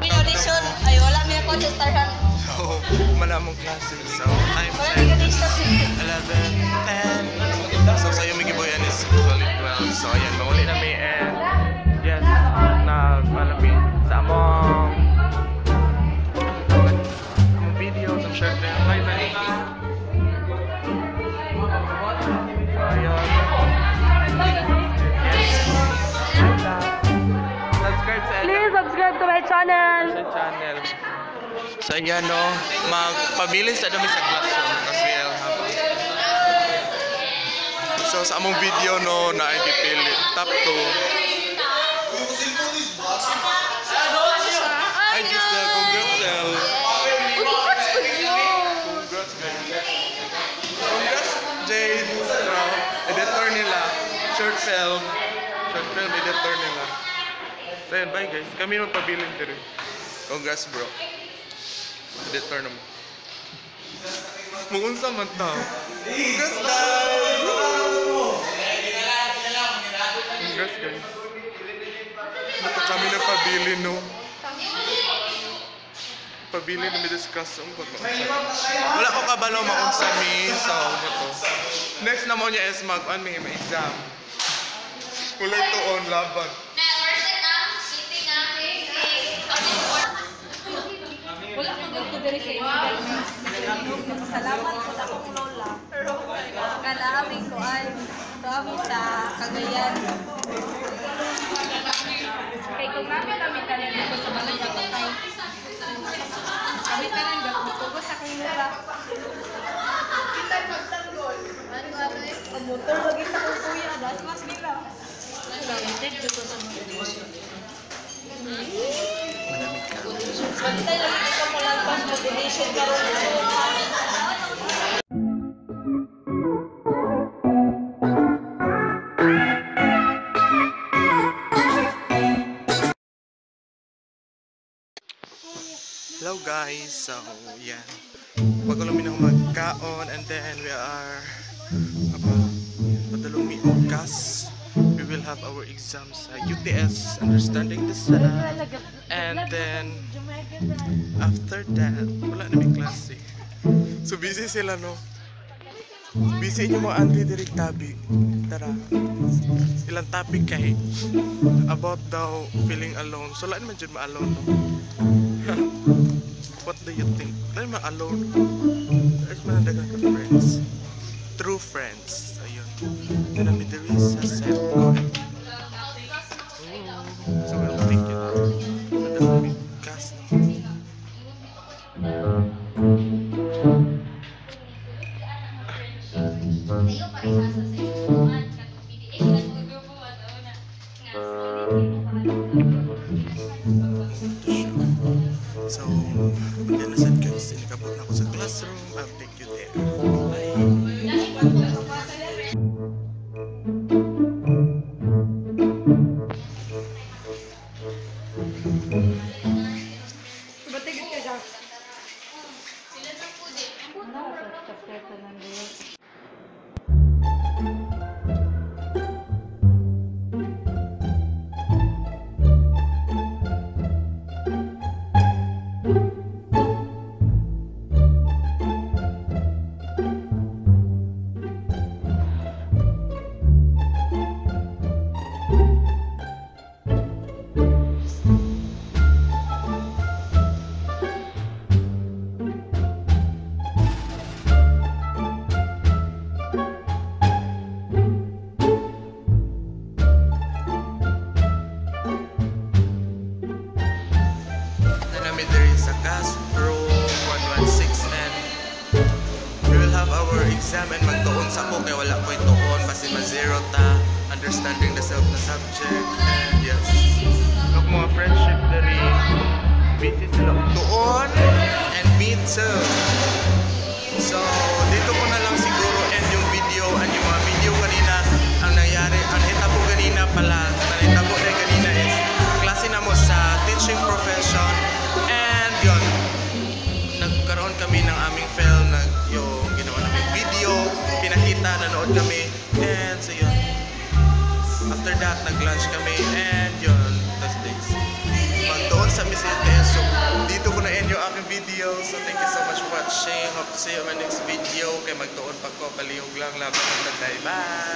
Audition, ay wala may ako sa starhan. So, malamang klase. So, time 10, 11, 10. So, sa iyo may giboyan is actually 12. So, ayan, mamuli na may yes, nagmalapit sa among video, sa short na bye-bye. So, ayun. Please subscribe to my channel. So yan no, magpabilis na dami sa classroom kasi so sa among video no na i-pili top 2. I just congrats Jade, editor nila, short film editor nila. So yun, bye guys. Kami magpabilin din. Congrats bro. Editor naman. Muunsa man tao. Congrats guys! Congrats guys. Mata kami nagpabilin no. Pabilin na midiscuss ang kot. Wala ko kabalo maunsa mi sa ito. Next na mo niya is may exam. Kulay to on laban. Wala ko dito diri sa inyo. Salamat po sa akong lola. Kada aming kuan. Ito kami sa Cagayan. Kay kung kami tanan dito sa balay na patay. Kami tanan gapos sa akong lola. Kita magtanggol. Ang motor lagi sa akong kuya. Das mas nila. Limited dito sa mga. Bantay lang ito mo lang pas motivation karon Hello guys, so yan. Pagkulamin ako magkaon and then we are padalong okas. We will have our exams UTS, understanding the sound, and then after that wala na may klase. So busy sila no. Busy nyo mga auntie direct tabi. Tara, ilang topic kay about daw feeling alone. So wala naman dyan ma-alone no? What do you think? Wala naman alone. There's manadagan ka friends, true friends. Ayun, yun ang there is a set. So we'll take it. So, yan na sad guys. Inikabot na ako sa classroom. I'll take you there. Bye! Batigit ka dyan. There is a class room 116 and we will have our exam and magtuon sa ko kay wala ko'y tuon kasi ma-zero ta understanding the self na subject and yes look mga friendship dari busy sila tuon and meet self so dito ko na lang siguro end yung video and yung mga video kanina ang nangyari ang hitabo kanina pala ang hitabo rin kanina is klase na mo sa teaching profession. And yun, nagkaroon kami ng aming film, yung ginawa namin video, pinakita, nanood kami, and so yun. After that, nag-lunch kami, and yun, that's this. Magdoon sa Miss UTS, so dito ko na-end yung aking video, so thank you so much for watching. Hope to see you in my next video, kay magdoon pa ko, palihog lang, laban ng tatay. Bye!